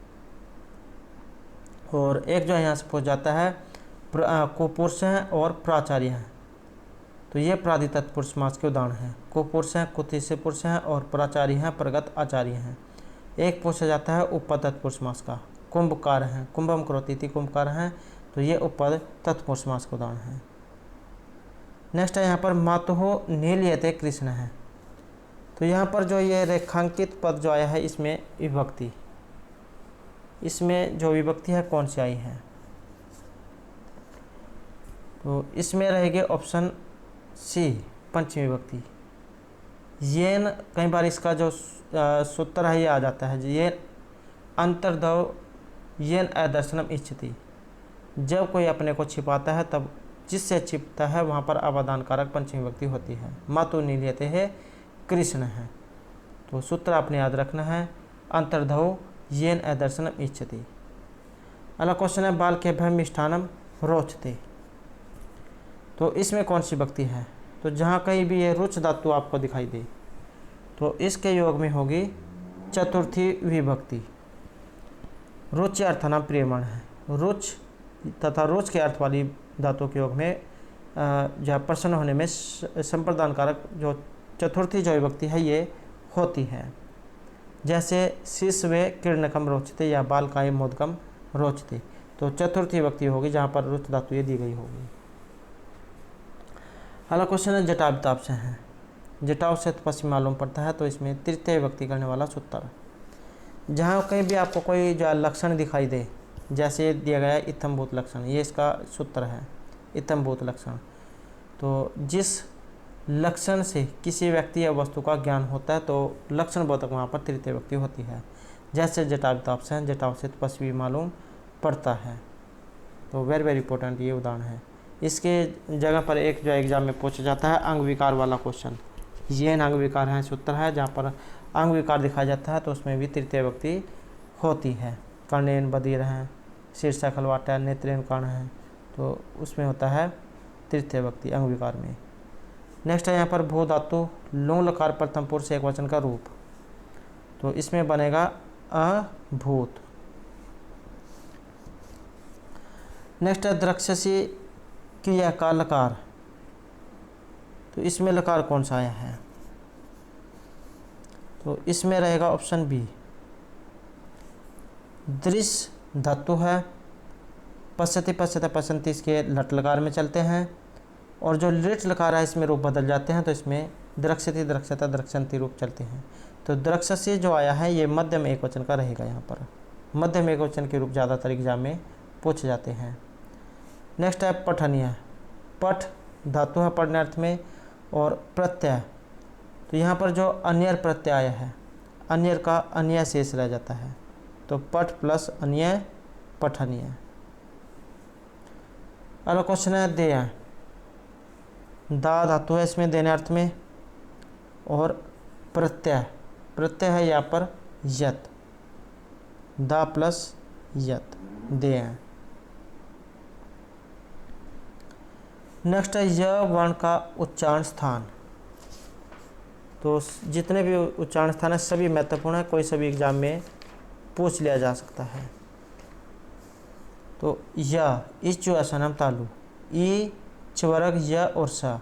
और एक जो यहाँ से पूछ जाता है कुपुरुष हैं और प्राचार्य हैं, तो ये प्रादि तत्पुरुष समास के उदाहरण हैं। कुपुरुष हैं, कुतिस्य पुरुष हैं, और प्राचार्य हैं, प्रगत आचार्य हैं। एक पूछा जाता है उपपद तत्पुरुष समास का, कुंभकार हैं, कुंभम करोति इति कुंभकार हैं, तो ये उपपद तत्पुरुष समास का उदाहरण है। नेक्स्ट है यहाँ पर मातुः नीलयते कृष्ण है। तो यहाँ पर जो ये रेखांकित पद जो आया है इसमें विभक्ति, इसमें जो विभक्ति है कौन सी आई है? तो इसमें रहेगी ऑप्शन सी पंचमी विभक्ति। येन कई बार इसका जो सूत्र है ये आ जाता है, ये अंतर्धव येन अदर्शनम इच्छति। जब कोई अपने को छिपाता है तब जिससे छिपता है वहाँ पर अवदान कारक पंचमी विभक्ति होती है। मातु नीलियते है कृष्ण है, तो सूत्र आपने याद रखना है, अंतर्धव येन अदर्शनम इच्छति। अगला क्वेश्चन है बाल के भय मिष्ठानम रोचते, तो इसमें कौन सी विभक्ति है? तो जहाँ कहीं भी ये रुच धातु आपको दिखाई दे तो इसके योग में होगी चतुर्थी विभक्ति। रुच अर्थ नाम प्रियमण है, रुच तथा रोच के अर्थ वाली धातु के योग में जहाँ प्रसन्न होने में संप्रदान कारक जो चतुर्थी जो विभक्ति है ये होती है। जैसे शिष्वे किरणकम रोचते या बालकाय मोदकम रोचते, तो चतुर्थी विभक्ति होगी जहाँ पर रुच धातु ये दी गई होगी। अगला क्वेश्चन है जटाव विताप से है, जटाव से पश्चिम मालूम पड़ता है, तो इसमें तृतीय विभक्ति करने वाला सूत्र। जहाँ कहीं भी आपको कोई जो लक्षण दिखाई दे, जैसे दिया गया है इत्थम्भूत लक्षण, ये इसका सूत्र है इत्थम्भूत लक्षण। तो जिस लक्षण से किसी व्यक्ति या वस्तु का ज्ञान होता है तो लक्षण बोधक वहाँ पर तृतीय विभक्ति होती है। जैसे जटाव विताप से, जटाव से पश्चिमी मालूम पड़ता है, तो वेरी वेरी इंपॉर्टेंट ये उदाहरण है। इसके जगह पर एक जो एग्जाम में पूछा जाता है अंग विकार वाला क्वेश्चन, ये अंग विकार है सूत्र है, जहाँ पर अंग विकार दिखाया जाता है तो उसमें भी तृतीय विभक्ति होती है। कर्णेन बधिर हैं, शीर्षक खलवाटा, नेत्रेन कर्ण है, तो उसमें होता है तृतीय विभक्ति अंग विकार में। नेक्स्ट है यहाँ पर भू धातु लुंग लकार प्रथम पुरुष से एक वचन का रूप, तो इसमें बनेगा अभूत। नेक्स्ट है द्रक्षसी क्रिया का लकार, तो इसमें लकार कौन सा आया है? तो इसमें रहेगा ऑप्शन बी, दृश्य धातु है, पश्यति पश्यते पश्यन्ति इसके लट लकार में चलते हैं, और जो लिट लकार है इसमें रूप बदल जाते हैं, तो इसमें द्रक्षति द्रक्षता द्रक्षन्ति रूप चलते हैं। तो द्रक्षसी जो आया है ये मध्यम एक वचन का रहेगा, यहाँ पर मध्यम एक वचन के रूप ज़्यादातर एग्जाम में पूछे जाते हैं। नेक्स्ट है पठनीय, पठ धातु है पढ़ने अर्थ में, और प्रत्यय, तो यहाँ पर जो अन्यर प्रत्यय आया है, अन्यर का अन्य शेष रह जाता है, तो पठ प्लस अन्य पठनीय। अगला क्वेश्चन है देय, दा धातु है इसमें देने अर्थ में, और प्रत्यय, प्रत्यय है यहाँ पर यत, दा प्लस यत देय। नेक्स्ट है य वर्ण का उच्चारण स्थान, तो जितने भी उच्चारण स्थान है सभी महत्वपूर्ण है, कोई सभी एग्जाम में पूछ लिया जा सकता है। तो य इच्चु असनम तालु, ई चवर्ग य और स,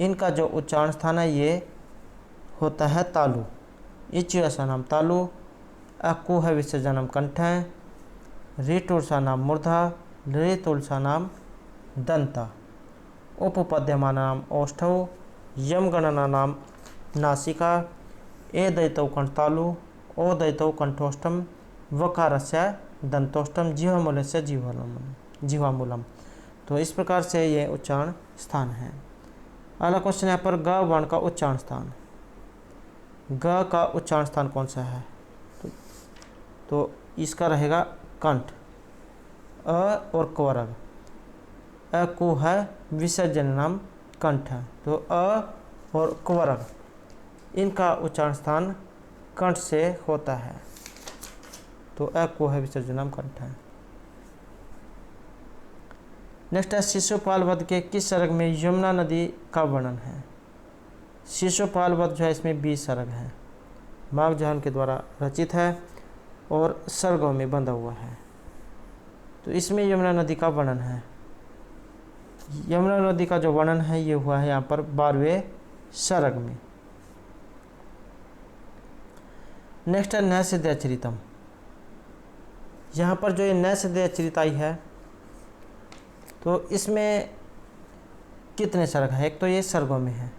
इनका जो उच्चारण स्थान है ये होता है तालु। इच्चु असनम तालु, अकु है विसर्जनम कंठ है, ऋतुर्सा नाम मूर्धा, ऋतुलसा नाम दंता, उपपद्यमाना नाम औष्ठव, यम गणना नाम नासिका, ए दैतौ कंठतालु, ओ दैतौ कंठोष्ठम, वकारस्य दंतोष्ठम, जीवामूलस्य जीवामूलम। तो इस प्रकार से ये उच्चारण स्थान है। अगला क्वेश्चन यहाँ पर ग वर्ण का उच्चारण स्थान, ग का उच्चारण स्थान कौन सा है? तो इसका रहेगा कंठ, अ और कवरग, अ को है विसर्जन नाम कंठ है, तो अ और कवरग इनका उच्चारण स्थान कंठ से होता है, तो अ को है विसर्जन नाम कंठ है। नेक्स्ट है शिशुपाल वध के किस सर्ग में यमुना नदी का वर्णन है? शिशुपाल वध जो है इसमें 20 सर्ग है, माघ के द्वारा रचित है और सर्गों में बंधा हुआ है, तो इसमें यमुना नदी का वर्णन है। यमुना नदी का जो वर्णन है ये हुआ है यहाँ पर 12वें सर्ग में। नेक्स्ट है नैषधेयचरितम, यहाँ पर जो ये नैषधेयचरित आई है तो इसमें कितने सर्ग हैं? एक तो ये सर्गों में है,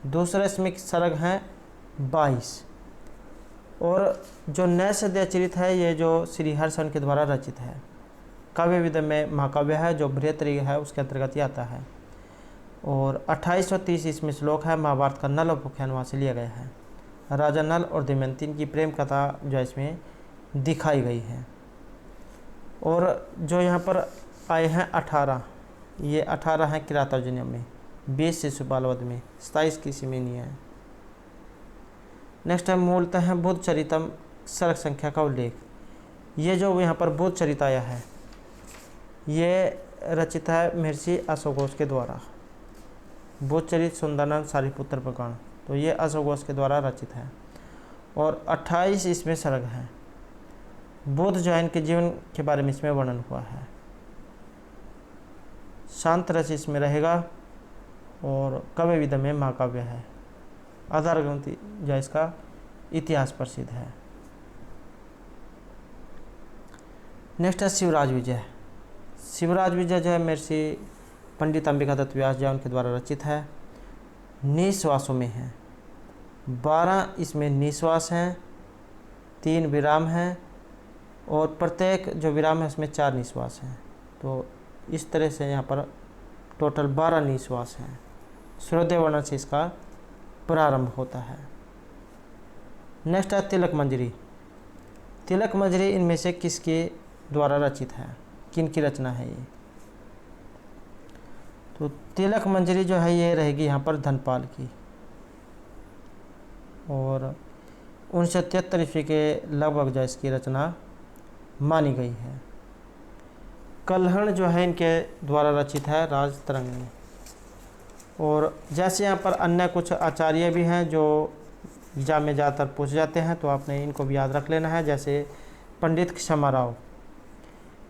दूसरा इसमें सर्ग हैं 22, और जो नैषधेयचरित है ये जो श्री हर्षण के द्वारा रचित है, काव्य विधा में महाकाव्य है जो बृहत्तरी है उसके अंतर्गत ही आता है। और 2830 इसमें श्लोक है महाभारत का नल उपाख्यान वहाँ से लिया गया है। राजा नल और दमयंती की प्रेम कथा जो है इसमें दिखाई गई है। और जो यहाँ पर आए हैं 18, ये 18 हैं किरातार्जुनीय में, 20 शिशुपाल वध में, 27 किसी में नहीं है। नेक्स्ट है मूलतः है बुद्ध चरितम सर्ग संख्या का उल्लेख। ये जो यहाँ पर बुद्ध चरित आया है ये रचित है महर्षि अश्वघोष के द्वारा। बुद्ध चरित सुंदरानंद सारिपुत्र प्रकरण, तो ये अश्वघोष के द्वारा रचित है और 28 इसमें सर्ग हैं। बुद्ध जैन के जीवन के बारे में इसमें वर्णन हुआ है। शांत रस इसमें रहेगा और काव्य विधा में महाकाव्य है। आधार ग्रंथ जो इसका इतिहास प्रसिद्ध है। नेक्स्ट है शिवराज विजय। शिवराज विजय जो है महर्षि पंडित अंबिका दत्त व्यास जी उनके द्वारा रचित है। निश्वासों में है, 12 इसमें निश्वास हैं, 3 विराम हैं और प्रत्येक जो विराम है उसमें 4 निश्वास हैं। तो इस तरह से यहाँ पर टोटल 12 निश्वास हैं। सूर्योदय वर्ण से इसका प्रारंभ होता है। नेक्स्ट है तिलक मंजरी। तिलक मंजरी इनमें से किसके द्वारा रचित है, किन की रचना है ये? तो तिलक मंजरी जो है ये रहेगी यहाँ पर धनपाल की और 1973 ईस्वी के लगभग जो इसकी रचना मानी गई है। कल्हण जो है इनके द्वारा रचित है राज तरंगिणी। और जैसे यहाँ पर अन्य कुछ आचार्य भी हैं जो एग्जाम में ज़्यादातर पूछ जाते हैं, तो आपने इनको भी याद रख लेना है। जैसे पंडित क्षमा राव,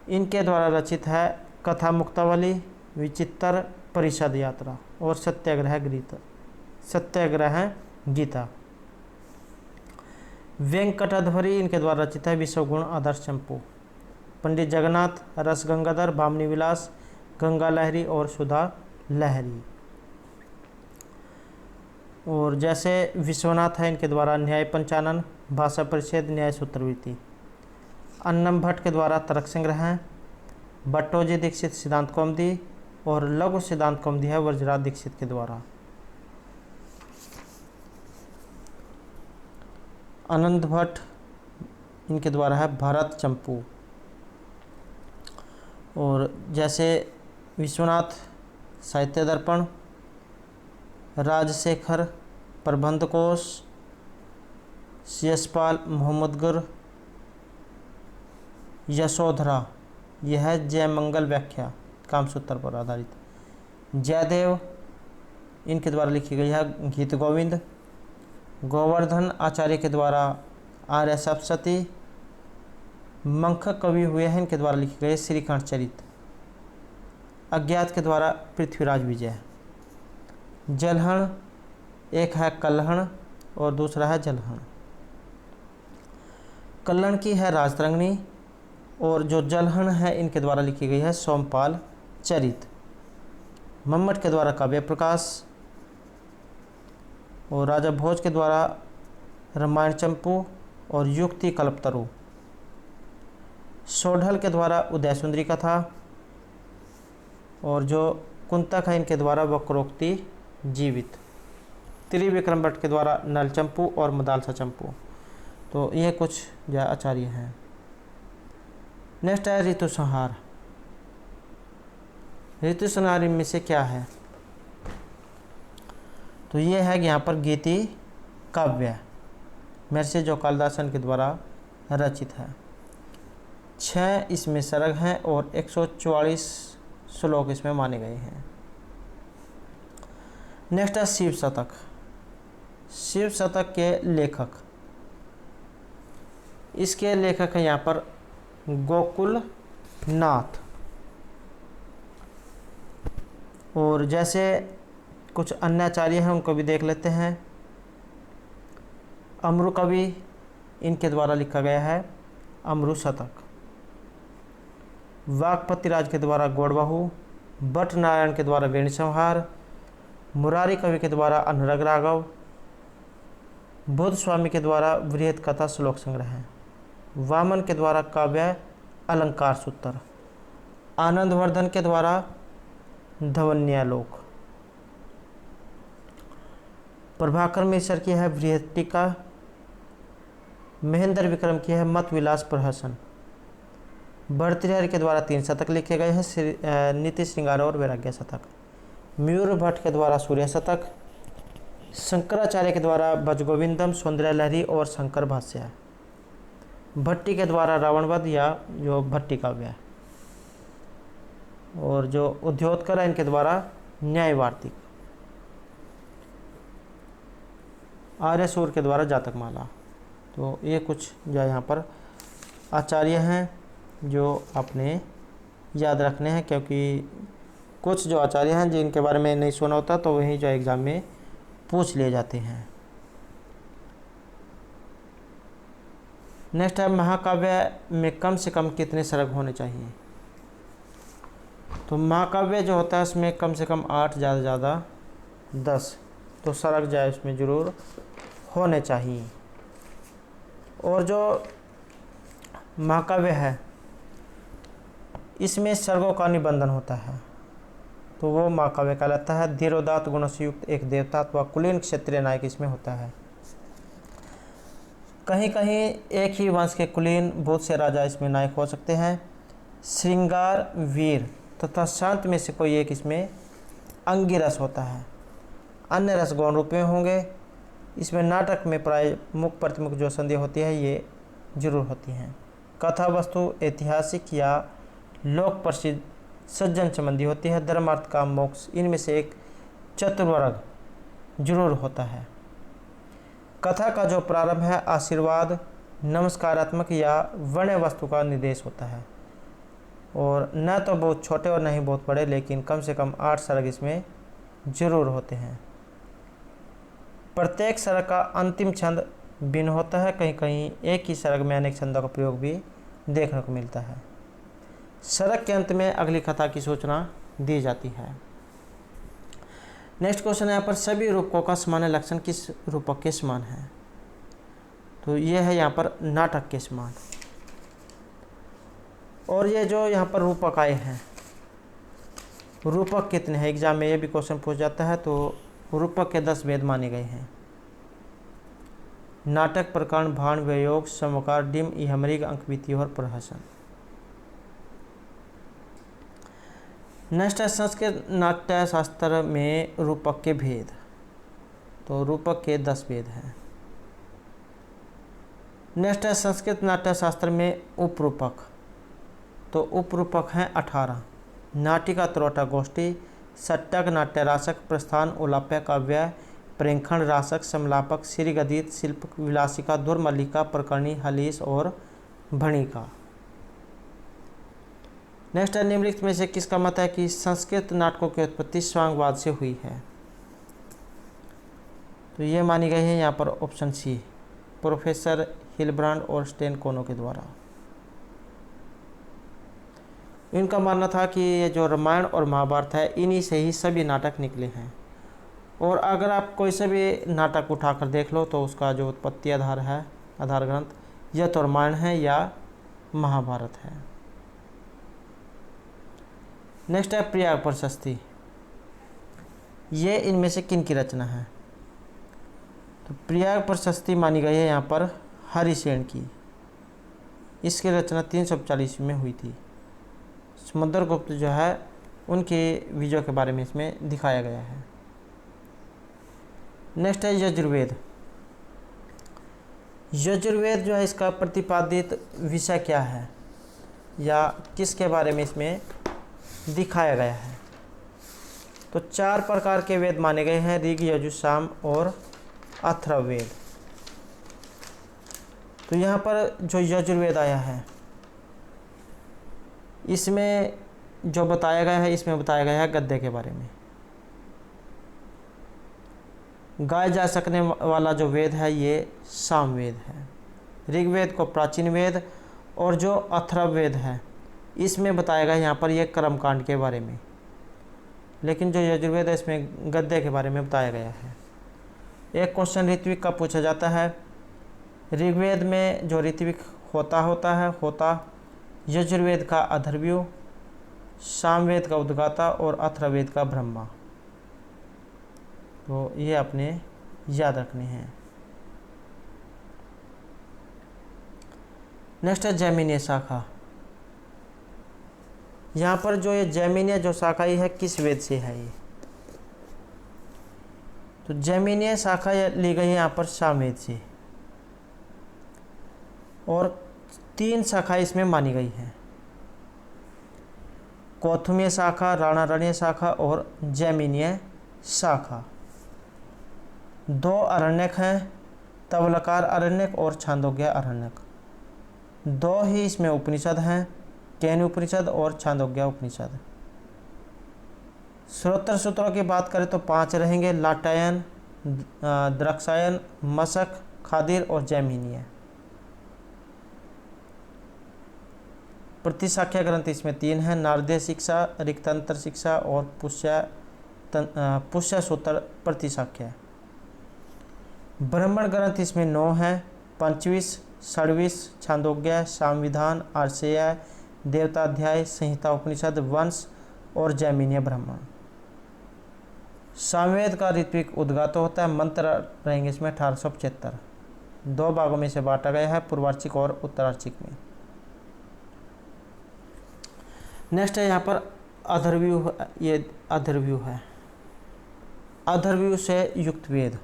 इनके द्वारा रचित है कथा मुक्तावली, विचित्र परिषद यात्रा और सत्याग्रह गीता। वेंकटाधरी इनके द्वारा रचित है विश्वगुण आदर्श चंपू। पंडित जगन्नाथ रस गंगाधर, भामिनी विलास, गंगा लहरी और सुधा लहरी। और जैसे विश्वनाथ है इनके द्वारा न्याय पंचानन, भाषा परिच्छेद, न्याय सूत्रवृत्ति। अन्नम भट्ट के द्वारा तर्क संग्रह हैं। भट्टोजी दीक्षित सिद्धांत कौमुदी और लघु सिद्धांत कौमुदी है वज्रराज दीक्षित के द्वारा। आनंद भट्ट इनके द्वारा है भरत चंपू। और जैसे विश्वनाथ साहित्य दर्पण, राजशेखर प्रबंध कोश, यशपाल मोहम्मद गुर, यशोधरा यह है जयमंगल व्याख्या कामसूत्र पर आधारित। जयदेव इनके द्वारा लिखी गई है गीत गोविंद। गोवर्धन आचार्य के द्वारा आर्य सप्तशती। मंख कवि हुए हैं इनके द्वारा लिखे गए श्रीकांत चरित। अज्ञात के द्वारा पृथ्वीराज विजय। जलहण एक है कल्हण और दूसरा है जलहण। कल्हण की है राजतरंगिणी और जो जलहण है इनके द्वारा लिखी गई है सोमपाल चरित। मम्मट के द्वारा काव्य प्रकाश और राजा भोज के द्वारा रामायण चंपू और युक्ति कल्पतरु। सोढ़ल के द्वारा उदय सुंदरी कथा और जो कुंतक है इनके द्वारा वक्रोक्ति जीवित। त्रिविक्रम भट्ट के द्वारा नल चंपू और मदालसा चंपू। तो ये कुछ जो आचार्य हैं। नेक्स्ट है ऋतु संहार। ऋतु संहार में से क्या है? तो ये है कि यहाँ पर गीति काव्य महर्षि जो कालिदासन के द्वारा रचित है। 6 इसमें सर्ग हैं और 144 श्लोक इसमें माने गए हैं। नेक्स्ट है शिव शतक। शिव शतक के लेखक, इसके लेखक हैं यहाँ पर गोकुल नाथ। और जैसे कुछ अन्य आचार्य हैं उनको भी देख लेते हैं। अमरु कवि इनके द्वारा लिखा गया है अमरु शतक। वाकपति राज के द्वारा गौड़बाहु। भट्ट नारायण के द्वारा वेणु संहार। मुरारी कवि के द्वारा अनुराग राघव। बुद्ध स्वामी के द्वारा वृहत कथा श्लोक संग्रह है। वामन के द्वारा काव्य अलंकार सूत्र। आनंदवर्धन के द्वारा धवन्यालोक। प्रभाकर मिश्र की है बृहत्तिका। महेंद्र विक्रम की है मत विलास प्रहसन। भर्तृहरि के द्वारा 3 शतक लिखे गए हैं, नीति श्रृंगार और वैराग्य शतक। मयूर भट्ट के द्वारा सूर्य शतक। शंकराचार्य के द्वारा भजगोविंदम, सौंदर्य लहरी और शंकर भाष्य है। भट्टी के द्वारा रावणवध या जो भट्टी काव्य है। और जो उद्योतकर है इनके द्वारा न्याय वार्तिक। आर्यसूर के द्वारा जातक माला। तो ये कुछ जो यहाँ पर आचार्य हैं जो आपने याद रखने हैं, क्योंकि कुछ जो आचार्य हैं जिनके बारे में नहीं सुना होता तो वही जो एग्ज़ाम में पूछ लिए जाते हैं। नेक्स्ट है महाकाव्य में कम से कम कितने सर्ग होने चाहिए। तो महाकाव्य जो होता है उसमें कम से कम 8, ज़्यादा से ज़्यादा 10 तो सर्ग जो है उसमें ज़रूर होने चाहिए। और जो महाकाव्य है इसमें सर्गों का निबंधन होता है तो वो महाकाव्य कहलाता है। धीरोदात्त गुणों से युक्त एक देवता अथवा कुलीन क्षत्रिय नायक इसमें होता है। कहीं कहीं एक ही वंश के कुलीन बहुत से राजा इसमें नायक हो सकते हैं। श्रृंगार, वीर तथा शांत में से कोई एक इसमें अंगिरस होता है। अन्य रस गौण रूप में होंगे। इसमें नाटक में प्राय मुख प्रतिमुख जो संधि होती है ये जरूर होती हैं। कथा वस्तु ऐतिहासिक या लोक प्रसिद्ध सज्जन संबंधी होती है। धर्म, अर्थ, काम, मोक्ष इनमें से एक चतुर्वर्ग जरूर होता है। कथा का जो प्रारंभ है आशीर्वाद, नमस्कारात्मक या वर्ण वस्तु का निर्देश होता है। और न तो बहुत छोटे और न ही बहुत बड़े, लेकिन कम से कम 8 सर्ग इसमें जरूर होते हैं। प्रत्येक सर्ग का अंतिम छंद भिन्न होता है। कहीं कहीं एक ही सर्ग में अनेक छंदों का प्रयोग भी देखने को मिलता है। सर्ग के अंत में अगली कथा की सूचना दी जाती है। नेक्स्ट क्वेश्चन है यहाँ पर सभी रूपकों का सामान्य लक्षण किस रूपक के समान है। तो ये है यहाँ पर नाटक के समान। और ये जो यहाँ पर रूपक आए हैं, रूपक कितने हैं, एग्जाम में ये भी क्वेश्चन पूछ जाता है। तो रूपक के 10 भेद माने गए हैं। नाटक, प्रकरण, भाण, व्ययोग, समकार, डिम, इहमृग, अंकविति और प्रहसन। नेक्स्ट है संस्कृत नाट्य शास्त्र में रूपक के भेद। तो रूपक के 10 भेद हैं। नेक्स्ट है संस्कृत नाट्य शास्त्र में उपरूपक। तो उपरूपक हैं 18। नाटिका, त्रौटा, गोष्ठी, सट्टक, नाट्य रासक, प्रस्थान, उलाप्य, काव्य, प्रेक्षण, रासक, समलापक, श्रीगदित, शिल्प, विलासिका, दुर्मल्लिका, प्रकरणी, हलीस और भणिका। नेक्स्ट है निम्नलिखित में से किसका मत है कि संस्कृत नाटकों की उत्पत्ति स्वांगवाद से हुई है। तो ये मानी गई है यहाँ पर ऑप्शन सी, प्रोफेसर हिलब्रांड और स्टेनकोनो के द्वारा। इनका मानना था कि ये जो रामायण और महाभारत है इन्हीं से ही सभी नाटक निकले हैं। और अगर आप कोई से भी नाटक उठाकर देख लो तो उसका जो उत्पत्ति आधार है, आधार ग्रंथ, यह तो रामायण है या महाभारत है। नेक्स्ट है प्रयाग प्रशस्ति। ये इनमें से किन की रचना है। तो प्रयाग प्रशस्ति मानी गई है यहाँ पर हरिसेन की। इसकी रचना 340 में हुई थी। समुद्रगुप्त जो है उनके विजयों के बारे में इसमें दिखाया गया है। नेक्स्ट है यजुर्वेद। यजुर्वेद जो है इसका प्रतिपादित विषय क्या है या किसके बारे में इसमें दिखाया गया है। तो 4 प्रकार के वेद माने गए हैं, ऋग, यजु, साम और अथर्ववेद। तो यहाँ पर जो यजुर्वेद आया है इसमें जो बताया गया है, इसमें बताया गया है गद्य के बारे में। गाया जा सकने वाला जो वेद है ये सामवेद है। ऋग्वेद को प्राचीन वेद और जो अथर्ववेद है इसमें बताया गया यहाँ पर ये कर्मकांड के बारे में। लेकिन जो यजुर्वेद है इसमें गद्य के बारे में बताया गया है। एक क्वेश्चन ऋत्विक का पूछा जाता है। ऋग्वेद में जो ऋत्विक होता यजुर्वेद का अथर्वयु, सामवेद का उद्गाता और अथर्ववेद का ब्रह्मा। तो ये आपने याद रखने हैं। नेक्स्ट है जैमिनीय शाखा। यहाँ पर जो ये जैमिनीय जो शाखा है किस वेद से है ये? तो जैमिनीय शाखा ली गई है यहाँ पर सामवेद से, और 3 शाखा इसमें मानी गई है, कौथुमीय शाखा, राणारण्य शाखा और जैमिनीय शाखा। 2 अरण्यक हैं, तवलकार अरण्यक और छांदोग्य अरण्यक। 2 ही इसमें उपनिषद हैं, केन उपनिषद और छांदोग्य उपनिषद। श्रोत्र सूत्रों की बात करें तो 5 रहेंगे, लाटायन, द्रक्षायन, मशक, खादिर और जैमिनीय। प्रतिशाख्य ग्रंथ इसमें 3 हैं, नारदीय शिक्षा, ऋक्तंत्र शिक्षा और पुष्य सूत्र प्रतिशाख्य। ब्राह्मण ग्रंथ इसमें 9 हैं, पंचविश, षड्विश, छांदोग्य, सामविधान, आर्षेय, देवताध्याय, संहिता उपनिषद, वंश और जैमिनीय ब्राह्मण। सामवेद का ऋत्विक उद्गात होता है। मंत्र रहेंगे इसमें 1875। 2 भागों में से बांटा गया है, पूर्वार्चिक और उत्तरार्चिक में। नेक्स्ट है यहाँ पर अधर्व्यूह। ये अधर्व्यूह है, अधर्व्यूह से युक्त वेद।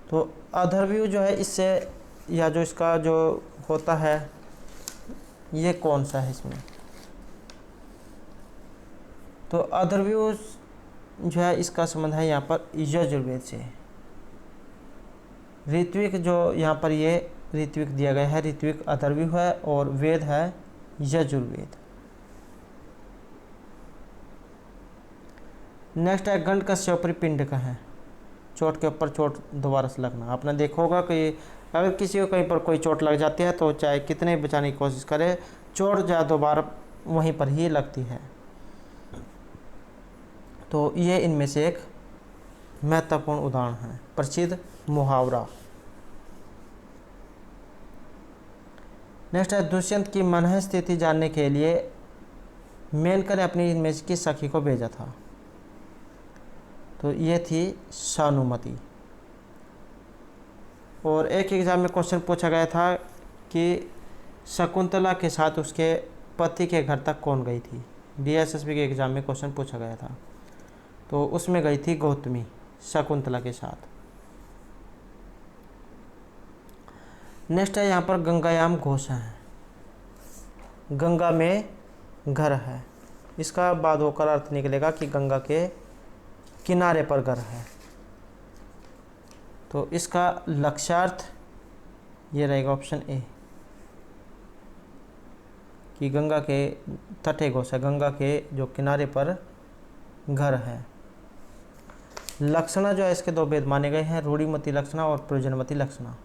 तो अधर्व्यूह जो है इससे, या जो इसका जो होता है, ये कौन सा है इसमें? तो अधर्व्यूह जो है इसका संबंध है यहाँ पर यजुर्वेद से। ऋत्विक जो यहाँ पर ये ऋत्विक दिया गया है, ऋत्विक अधर्व्यूह है और वेद है यजुर्वेद। नेक्स्ट है गंड कश्यपरी पिंड का है, चोट के ऊपर चोट दोबारा से लगना। आपने देखा होगा कि अगर किसी को कहीं पर कोई चोट लग जाती है तो चाहे कितने बचाने की कोशिश करे, चोट जा दोबारा वहीं पर ही लगती है। तो ये इनमें से एक महत्वपूर्ण उदाहरण है, प्रसिद्ध मुहावरा। नेक्स्ट है दुष्यंत की मनः स्थिति जानने के लिए मेनका ने अपनी इनमें की सखी को भेजा था। तो ये थी सानुमति। और एक एग्जाम में क्वेश्चन पूछा गया था कि शकुंतला के साथ उसके पति के घर तक कौन गई थी। DSSB के एग्ज़ाम में क्वेश्चन पूछा गया था, तो उसमें गई थी गौतमी शकुंतला के साथ। नेक्स्ट है यहाँ पर गंगायाम घोष है, गंगा में घर है। इसका बाद होकर अर्थ निकलेगा कि गंगा के किनारे पर घर है। तो इसका लक्ष्यार्थ ये रहेगा ऑप्शन ए, कि गंगा के तटे घोष है, गंगा के जो किनारे पर घर है। लक्षणा जो है इसके 2 भेद माने गए हैं, रूढ़िमती लक्षणा और प्रयोजनवती लक्षणा।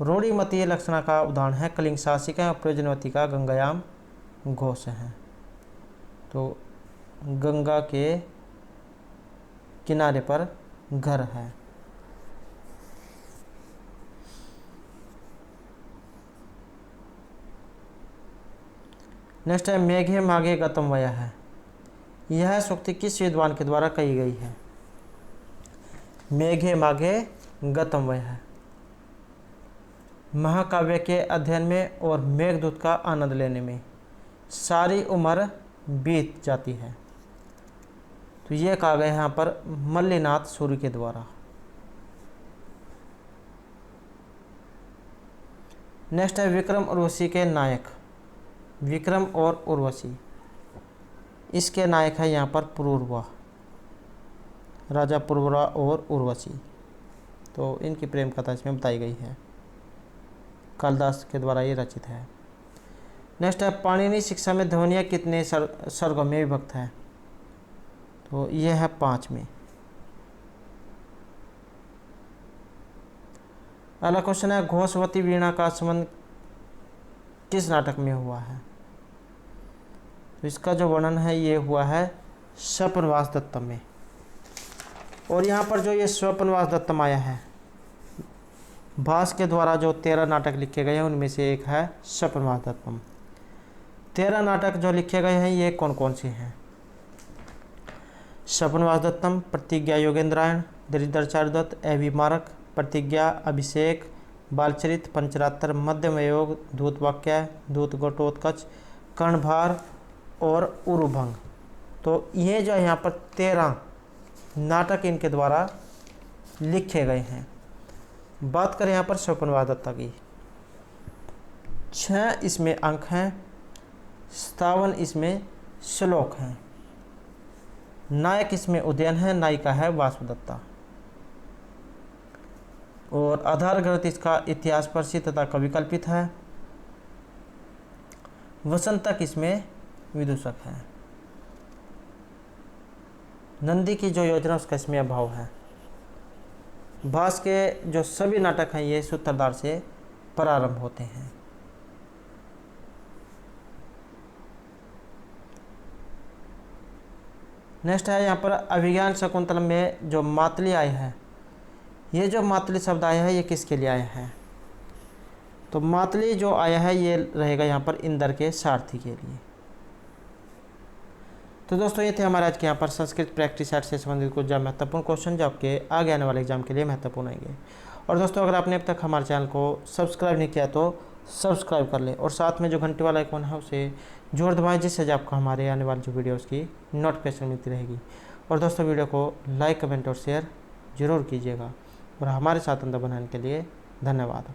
रूढ़िमती लक्षणा का उदाहरण है कलिंग शासिका और प्रयोजनवती का गंगायाम घोष है। तो गंगा के किनारे पर घर है। नेक्स्ट है मेघे माघे गतम वया है। यह सूक्ति किस विद्वान के द्वारा कही गई है? मेघे माघे गतम वया है। महाकाव्य के अध्ययन में और मेघदूत का आनंद लेने में सारी उम्र बीत जाती है। तो ये कहा गया है यहाँ पर मल्लिनाथ सूर्य के द्वारा। नेक्स्ट है विक्रम उर्वशी के नायक। विक्रम और उर्वशी, इसके नायक है यहाँ पर पुरूरवा, राजा पुरूरवा और उर्वशी। तो इनकी प्रेम कथा इसमें बताई गई है, कालिदास के द्वारा ये रचित है। नेक्स्ट है पाणिनि शिक्षा में ध्वनियाँ कितने सर्गों में विभक्त है? तो ये है 5 में। अगला क्वेश्चन है घोषवती वीणा का संबंध किस नाटक में हुआ है? तो इसका जो वर्णन है ये हुआ है स्वपनवास दत्तम में। और यहाँ पर जो ये स्वपनवास दत्तम आया है, भास के द्वारा जो 13 नाटक लिखे गए हैं उनमें से एक है स्वपनवास दत्तम। 13 नाटक जो लिखे गए हैं ये कौन कौन से हैं? स्वपन वासदत्तम, प्रतिज्ञा योगेंद्रायण, दरिद्राचार्य दत्त, एवी मारक, प्रतिज्ञा अभिषेक, बालचरित, पंचरात्र, मध्यम योग, दूत वाक्य, दूत घटोत्कच, कर्णभार और उरुभंग। तो ये जो यहाँ पर 13 नाटक इनके द्वारा लिखे गए हैं। बात करें यहाँ पर स्वपन वासदत्ता की, 6 इसमें अंक हैं, 57 इसमें श्लोक हैं। नायक इसमें उदयन है, नायिका है वासुदत्ता। और आधार ग्रंथ इसका इतिहास परसी तथा कविकल्पित है। वसंतक इसमें विदूषक है। नंदी की जो योजना उसका इसमें अभाव है। भास के जो सभी नाटक हैं ये सूत्रधार से प्रारंभ होते हैं। नेक्स्ट है यहाँ पर अभिज्ञान शकुंतलम में जो मातली आय है, ये जो मातली शब्द आया है ये किसके लिए आया है? तो मातली जो आया है ये रहेगा यहाँ पर इंद्र के सारथी के लिए। तो दोस्तों ये थे हमारे आज के यहाँ पर संस्कृत प्रैक्टिस सेट से संबंधित कुछ महत्वपूर्ण क्वेश्चन जो आपके आगे आने वाले एग्जाम के लिए महत्वपूर्ण आएंगे। और दोस्तों अगर आपने अब तक हमारे चैनल को सब्सक्राइब नहीं किया तो सब्सक्राइब कर लें और साथ में जो घंटी वाला आइकॉन है उसे जोर दबाएं, जिससे आपको हमारे आने वाली जो वीडियोस की नोटिफिकेशन मिलती रहेगी। और दोस्तों वीडियो को लाइक, कमेंट और शेयर जरूर कीजिएगा। और हमारे साथ अंदर बनाने के लिए धन्यवाद।